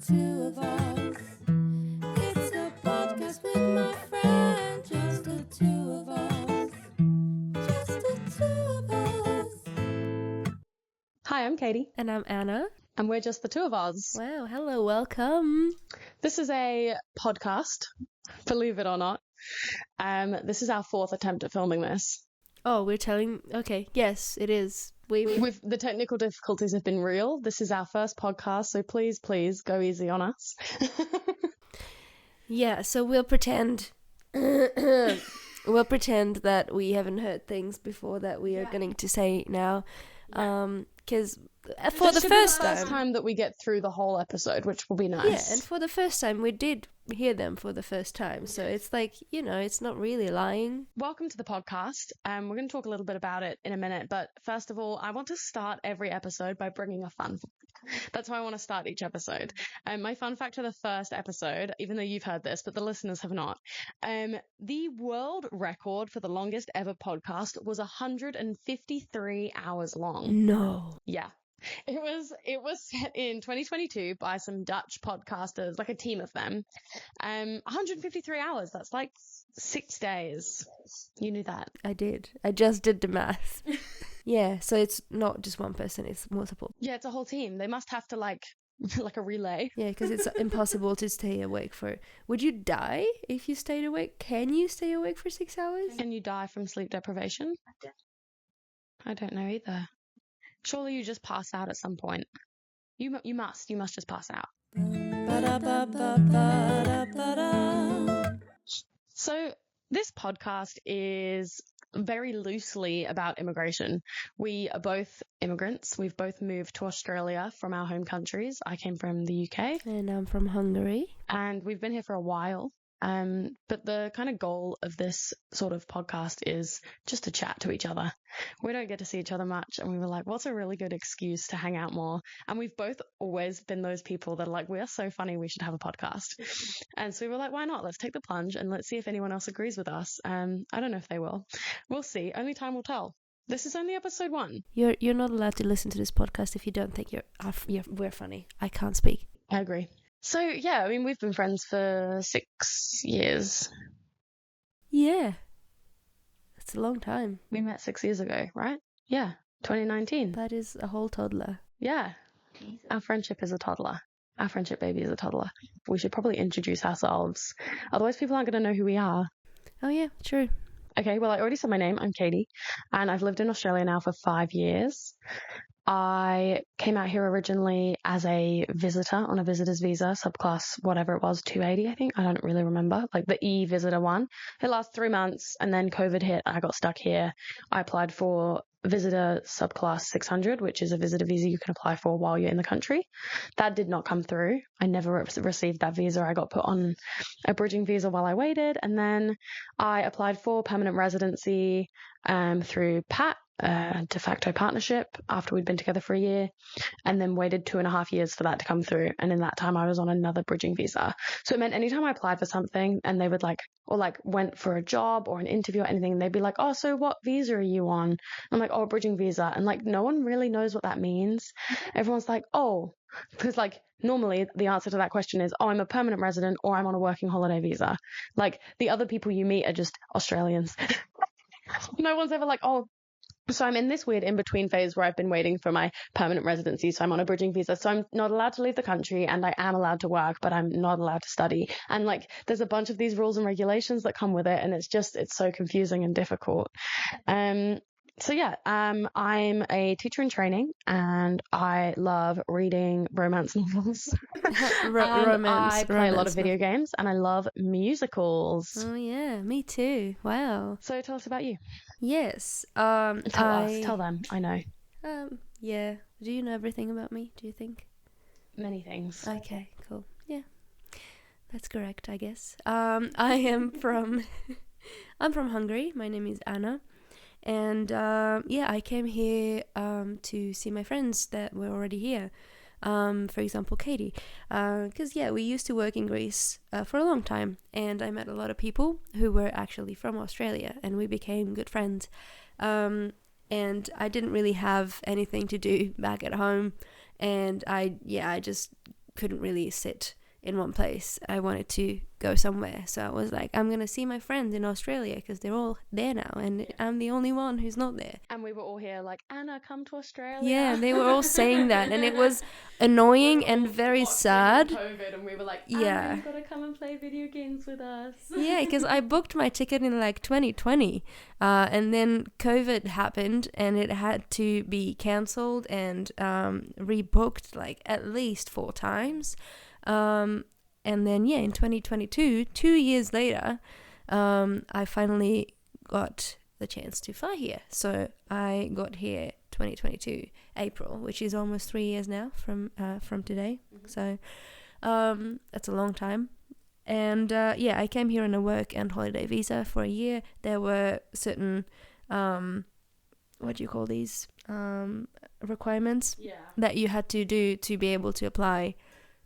two of us. It's a podcast with my friend, just the two of us. Just the two of us. Hi, I'm Katie, And I'm Anna. and we're just the two of us. Wow, hello, welcome. This is a podcast, believe it or not. This is our fourth attempt at filming this. Oh, okay, yes, it is. The technical difficulties have been real. This is our first podcast, so please go easy on us. Yeah, so we'll pretend that we haven't heard things before that we are going to say now. Because for the first time that we get through the whole episode, which will be nice. Yeah, and for the first time we did hear them for the first time, so it's like, it's not really lying. Welcome to the podcast. We're going to talk a little bit about it in a minute, but first of all, I want to start every episode by bringing a fun fact. That's how I want to start each episode. My fun fact for the first episode, even though you've heard this, but the listeners have not. The world record for the longest ever podcast was 153 hours long. No. Yeah. It was set in 2022 by some Dutch podcasters, like a team of them. 153 hours, that's like 6 days. You knew that. I did. I just did the math. Yeah, so it's not just one person, it's multiple. Yeah, it's a whole team. They must have to like a relay. Yeah, because it's impossible to stay awake for... Would you die if you stayed awake? Can you stay awake for 6 hours? Can you die from sleep deprivation? I don't know either. Surely you just pass out at some point. You must just pass out. So this podcast is very loosely about immigration. We are both immigrants. We've both moved to Australia from our home countries. I came from the UK. And I'm from Hungary. And we've been here for a while. But the kind of goal of this sort of podcast is just to chat to each other. We don't get to see each other much, and we were like, what's a really good excuse to hang out more? And we've both always been those people that are like, we are so funny, we should have a podcast. And so we were like, why not? Let's take the plunge and let's see if anyone else agrees with us. I don't know if they will. We'll see. Only time will tell. This is only episode 1. You're not allowed to listen to this podcast if you don't think we're funny. I can't speak. I agree. So, yeah, I mean, we've been friends for 6 years. Yeah. That's a long time. We met 6 years ago, right? Yeah, 2019. That is a whole toddler. Yeah. Our friendship is a toddler. Our friendship baby is a toddler. We should probably introduce ourselves. Otherwise, people aren't going to know who we are. Oh, yeah, true. Okay, well, I already said my name. I'm Katie, and I've lived in Australia now for 5 years. I came out here originally as a visitor on a visitor's visa, subclass, whatever it was, 280, I think. I don't really remember, like the e-visitor one. It lasted 3 months, and then COVID hit. I got stuck here. I applied for visitor subclass 600, which is a visitor visa you can apply for while you're in the country. That did not come through. I never received that visa. I got put on a bridging visa while I waited, and then I applied for permanent residency through PAT, de facto partnership, after we'd been together for a year, and then waited 2.5 years for that to come through. And in that time I was on another bridging visa. So it meant anytime I applied for something and they would went for a job or an interview or anything, they'd be like, oh, so what visa are you on? I'm like, oh, a bridging visa. And no one really knows what that means. Everyone's like, oh, because normally the answer to that question is, oh, I'm a permanent resident or I'm on a working holiday visa. The other people you meet are just Australians. No one's ever like, oh, so I'm in this weird in-between phase where I've been waiting for my permanent residency, so I'm on a bridging visa, so I'm not allowed to leave the country, and I am allowed to work, but I'm not allowed to study. And there's a bunch of these rules and regulations that come with it, and it's so confusing and difficult. So yeah, I'm a teacher in training, and I love reading romance novels. I play a lot of video games, and I love musicals. Oh yeah, me too. Wow. So tell us about you. Yes. Tell them. I know. Yeah. Do you know everything about me, do you think? Many things. Okay, cool. Yeah. That's correct, I guess. I'm from Hungary. My name is Anna. And I came here to see my friends that were already here. For example, Katie. Because, we used to work in Greece for a long time. And I met a lot of people who were actually from Australia. And we became good friends. And I didn't really have anything to do back at home. And I just couldn't really sit in one place. I wanted to go somewhere. So I was like, I'm going to see my friends in Australia because they're all there now and I'm the only one who's not there. And we were all here like, Anna, come to Australia. Yeah, they were all saying that and it was annoying and very sad. COVID, and we were like, Yeah. you've got to come and play video games with us. Yeah, because I booked my ticket in like 2020 and then COVID happened and it had to be cancelled and rebooked like at least 4 times. And then, in 2022, 2 years later, I finally got the chance to fly here. So I got here 2022 April, which is almost 3 years now from today. Mm-hmm. So that's a long time. And I came here on a work and holiday visa for a year. There were certain, what do you call these, requirements that you had to do to be able to apply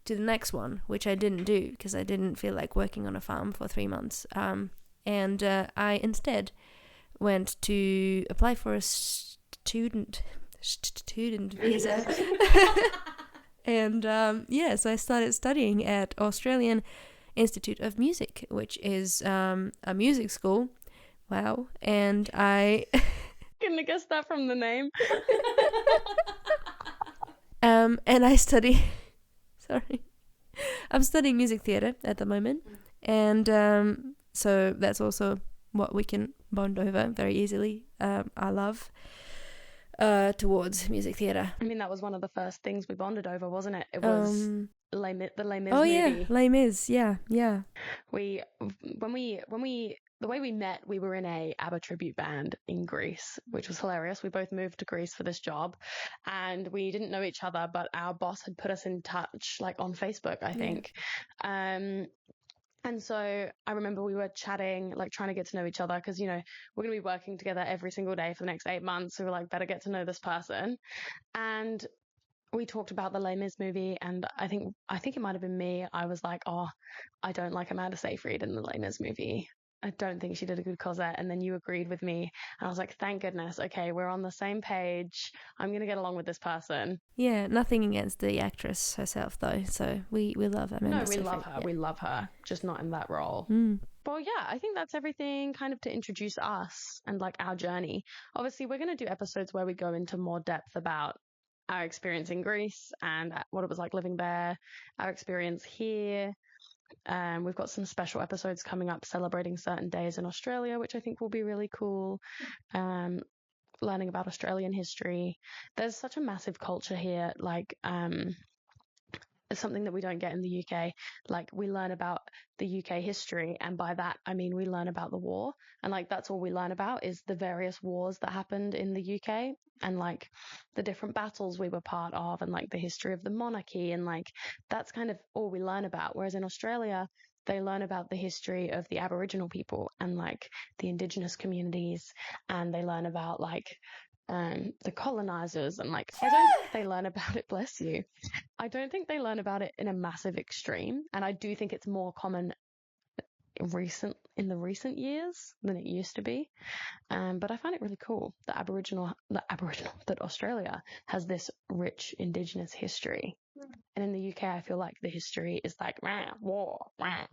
to the next one, which I didn't do because I didn't feel like working on a farm for 3 months. And I instead went to apply for a student visa. And so I started studying at Australian Institute of Music, which is a music school. Wow. And I couldn't have guessed that from the name. And I study I'm studying music theatre at the moment, and so that's also what we can bond over very easily. I love towards music theatre. I mean, that was one of the first things we bonded over, wasn't it? It was the Les Mis movie. Yeah, Les Mis, yeah. The way we met, we were in a ABBA tribute band in Greece, which was hilarious. We both moved to Greece for this job and we didn't know each other, but our boss had put us in touch like on Facebook, I think. And so I remember we were chatting, like trying to get to know each other because, we're going to be working together every single day for the next 8 months. So we're like, better get to know this person. And we talked about the Les Mis movie, and I think it might have been me. I was like, oh, I don't like Amanda Seyfried in the Les Mis movie. I don't think she did a good Cosette. And then you agreed with me. And I was like, thank goodness. Okay, we're on the same page. I'm going to get along with this person. Yeah, nothing against the actress herself, though. So we love Amanda Seyfried. Love her. Yeah. We love her. Just not in that role. Well, yeah, I think that's everything kind of to introduce us and like our journey. Obviously, we're going to do episodes where we go into more depth about our experience in Greece and what it was like living there, our experience here. We've got some special episodes coming up celebrating certain days in Australia, which I think will be really cool. Learning about Australian history. There's such a massive culture here, like it's something that we don't get in the UK. Like we learn about the UK history, and by that I mean we learn about the war, and like that's all we learn about is the various wars that happened in the UK and like the different battles we were part of and like the history of the monarchy, and like that's kind of all we learn about. Whereas in Australia, they learn about the history of the Aboriginal people and like the Indigenous communities, and they learn about like the colonizers, and like I don't think they learn about it, bless you. I don't think they learn about it in a massive extreme, and I do think it's more common in the recent years than it used to be. But I find it really cool that that Australia has this rich Indigenous history. And in the UK, I feel like the history is like war,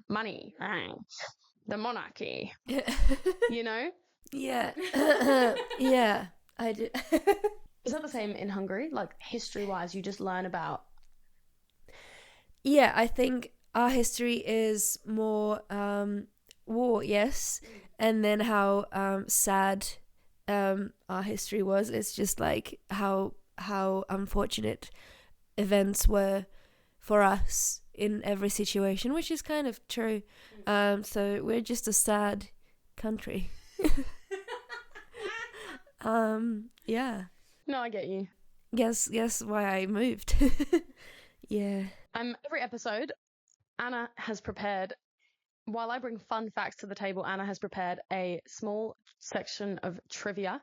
money, the monarchy. You know? Yeah. Yeah. I do. Is that the same in Hungary? Like history-wise, you just learn about... Yeah, I think our history is more war, yes, and then how sad our history was. It's just like how unfortunate events were for us in every situation, which is kind of true. So we're just a sad country. Yeah. No, I get you. Guess why I moved. Yeah. Every episode, Anna has prepared, while I bring fun facts to the table, Anna has prepared a small section of trivia.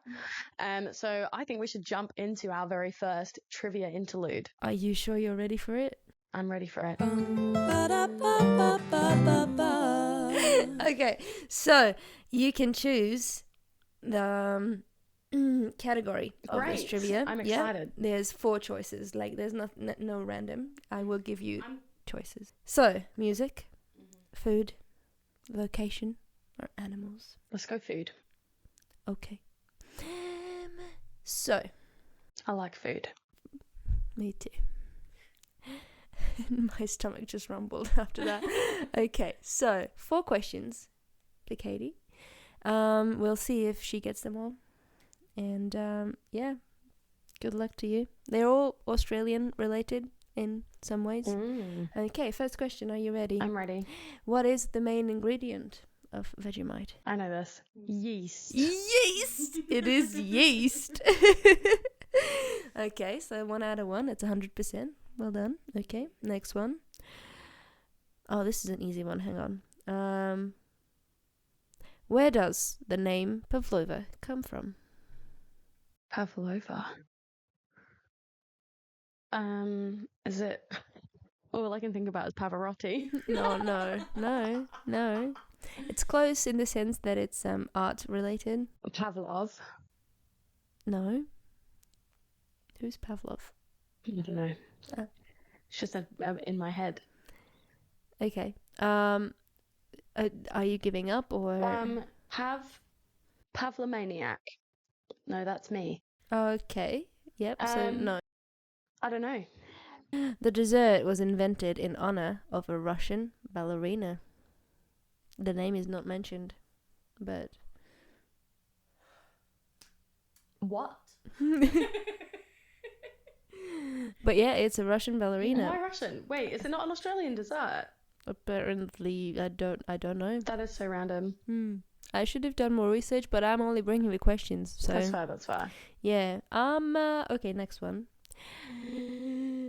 So I think we should jump into our very first trivia interlude. Are you sure you're ready for it? I'm ready for it. Okay, so you can choose the category of this Great. trivia. I'm Yeah. excited. There's 4 choices. Like, there's no random. I will give you choices. So, music, food, location, or animals. Let's go food. Okay. So, I like food. me too. My stomach just rumbled after that. Okay, so 4 questions to Katie. We'll see if she gets them all. And yeah, good luck to you. They're all Australian related in some ways. Okay, first question. Are you ready? I'm ready. What is the main ingredient of Vegemite? I know this. Yeast. Yeast! It is yeast. Okay, so 1 out of 1. It's 100%. Well done. Okay, next one. Oh, this is an easy one. Hang on. Where does the name Pavlova come from? Pavlova. Is it... All I can think about is Pavarotti. No. It's close in the sense that it's art related. Pavlov. No. Who's Pavlov? I don't know. It's just in my head. Okay. Are you giving up or? Pavlomaniac. No, that's me. Okay. Yep. So no. I don't know. The dessert was invented in honor of a Russian ballerina. The name is not mentioned, but. What? But yeah, it's a Russian ballerina. Why Russian? Wait, is it not an Australian dessert? Apparently, I don't know. That is so random. I should have done more research, but I'm only bringing the questions. So That's fair. yeah. Okay, next one.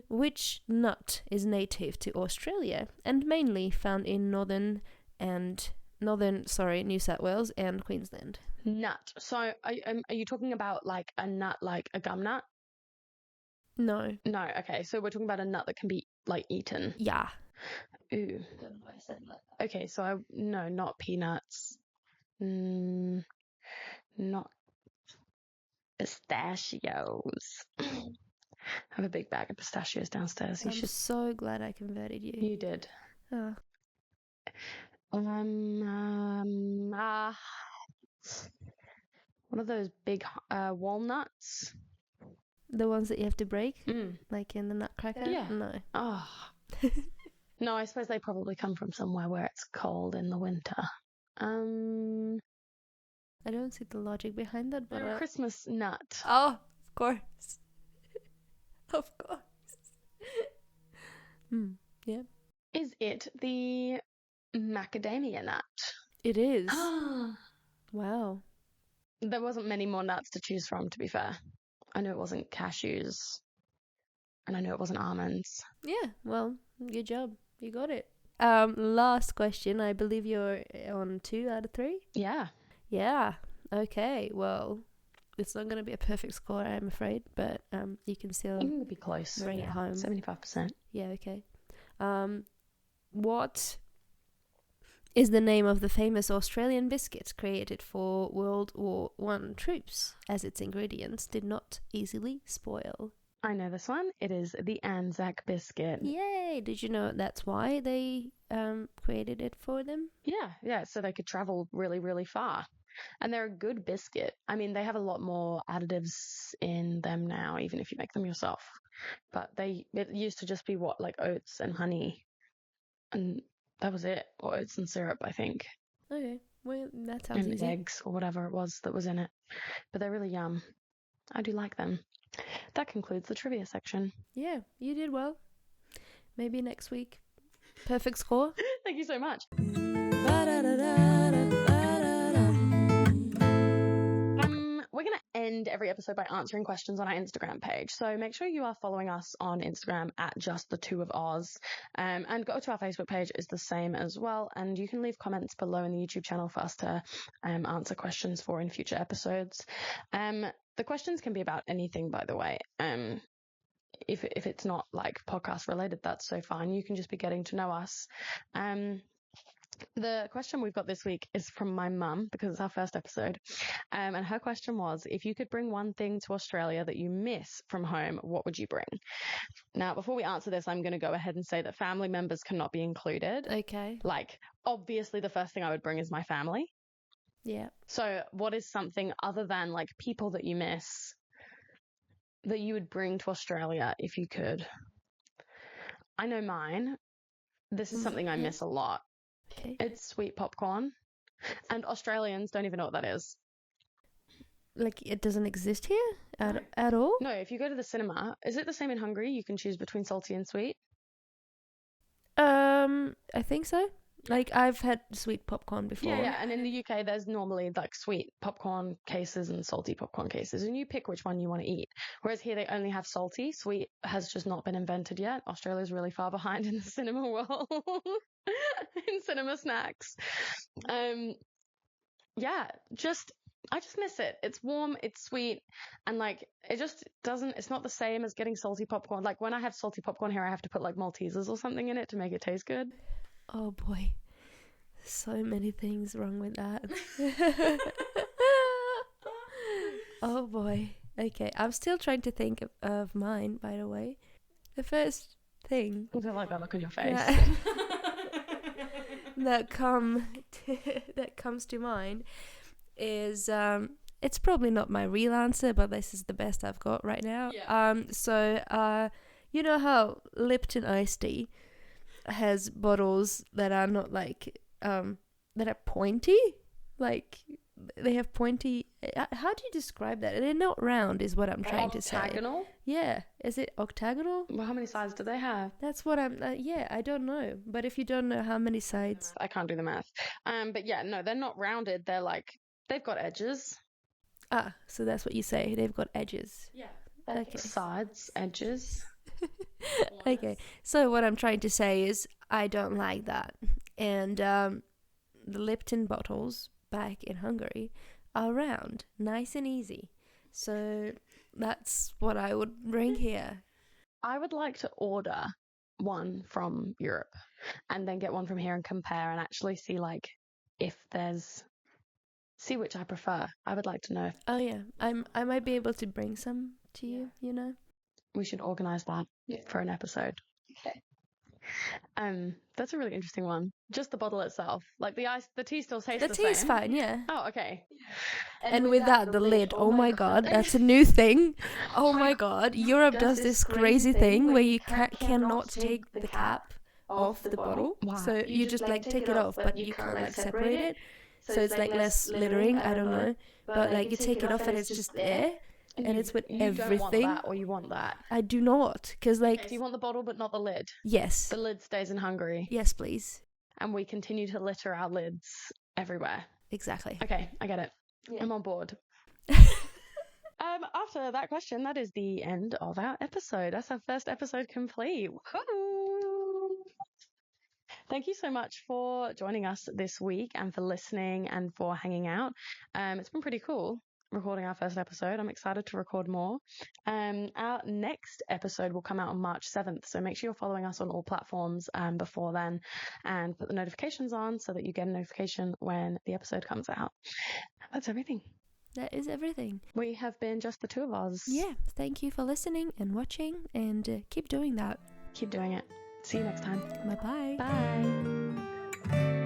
Which nut is native to Australia and mainly found in New South Wales and Queensland? Nut. So are you talking about like a nut, like a gum nut? No. No, okay. So we're talking about a nut that can be like eaten. Yeah. Ooh. Okay, so no, not peanuts. Not pistachios. I have a big bag of pistachios downstairs. I'm so glad I converted you. You did. Oh. One of those big walnuts. The ones that you have to break, like in the Nutcracker. Yeah. No. Oh. No, I suppose they probably come from somewhere where it's cold in the winter. I don't see the logic behind that, but They're a Christmas nut. oh, of course. Of course. Yeah. Is it the macadamia nut? It is. Wow. There wasn't many more nuts to choose from, to be fair. I know it wasn't cashews. And I know it wasn't almonds. Yeah, well, good job. You got it. Last question. I believe you're on 2 out of 3? Yeah. Yeah. Okay. Well, it's not going to be a perfect score, I'm afraid, but you can still You can be close. bring it home. 75%. Yeah, okay. What is the name of the famous Australian biscuit created for World War I troops, as its ingredients did not easily spoil? I know this one. It is the Anzac biscuit. Yay! Did you know that's why they created it for them? Yeah, so they could travel really, really far. And they're a good biscuit. I mean, they have a lot more additives in them now, even if you make them yourself. But it used to just be like oats and honey. And that was it. Or oats and syrup, I think. Okay, well, that sounds And easy. eggs or whatever it was that was in it. But they're really yum. I do like them. That concludes the trivia section. Yeah, you did well. Maybe next week. Perfect score. Thank you so much. We're going to end every episode by answering questions on our Instagram page. So make sure you are following us on Instagram at Just the Two of Oz. And go to our Facebook page is the same as well. And you can leave comments below in the YouTube channel for us to answer questions for in future episodes. The questions can be about anything, by the way. If it's not like podcast related, that's so fine. You can just be getting to know us. The question we've got this week is from my mum because it's our first episode. And her question was, if you could bring one thing to Australia that you miss from home, what would you bring? Now, before we answer this, I'm going to go ahead and say that family members cannot be included. Okay. Like, obviously, the first thing I would bring is my family. Yeah. So what is something other than like people that you miss that you would bring to Australia if you could? I know mine. This is something I miss a lot. Okay. It's sweet popcorn. And Australians don't even know what that is. Like it doesn't exist here at all? No, if you go to the cinema, is it the same in Hungary? You can choose between salty and sweet? I think so. Like I've had sweet popcorn before. Yeah. And in the UK, there's normally like sweet popcorn cases and salty popcorn cases, and you pick which one you want to eat. Whereas here, they only have salty. Sweet has just not been invented yet. Australia's really far behind in the cinema world, in cinema snacks. Yeah, I just miss it. It's warm, it's sweet, and like it just doesn't. It's not the same as getting salty popcorn. Like when I have salty popcorn here, I have to put like Maltesers or something in it to make it taste good. Oh boy. So many things wrong with that. Oh boy. Okay, I'm still trying to think of mine, by the way. The first thing I don't like that look on your face. Yeah. that comes to mind is it's probably not my real answer, but this is the best I've got right now. So you know how Lipton iced tea has bottles that are not like that are pointy, like they have pointy. How do you describe that? They're not round, is what I'm trying to say. Octagonal? Yeah, is it octagonal? Well, how many sides do they have? That's what I'm. Yeah, I don't know. But if you don't know how many sides, I can't do the math. But yeah, no, they're not rounded. They're like they've got edges. So that's what you say. They've got edges. Yeah. Okay. Sides, edges. Okay. So what I'm trying to say is I don't like that. And the Lipton bottles back in Hungary are round, nice and easy. So that's what I would bring here. I would like to order one from Europe and then get one from here and compare and actually see like if see which I prefer. I would like to know. Oh yeah, I might be able to bring some to you, you know. We should organize that for an episode. Okay. That's a really interesting one. Just the bottle itself. Like the tea still tastes The the tea is same. fine, yeah. Oh, okay. And with that, the lid. Oh my god, that's a new thing. Oh my god, Europe does this crazy thing where you cannot take the cap off the bottle. Wow. So you just like take it off, but you can't like separate it. So it's like less littering, I don't know. But like you take it off and it's just there. And it's with You everything. don't want that or you want that. I do not, because like, Do you want the bottle but not the lid? yes. The lid stays in Hungary. Yes, please. And we continue to litter our lids everywhere. Exactly. Okay, I get it. Yeah. I'm on board. After that question, that is the end of our episode. That's our first episode complete. Woohoo! Thank you so much for joining us this week and for listening and for hanging out. It's been pretty cool recording our first episode. I'm excited to record more. Our next episode will come out on March 7th, so make sure you're following us on all platforms before then and put the notifications on so that you get a notification when the episode comes out. That's everything. That is everything. We have been just the two of us. Yeah. Thank you for listening and watching, and keep doing that. Keep doing it. See you next time. Bye-bye. Bye.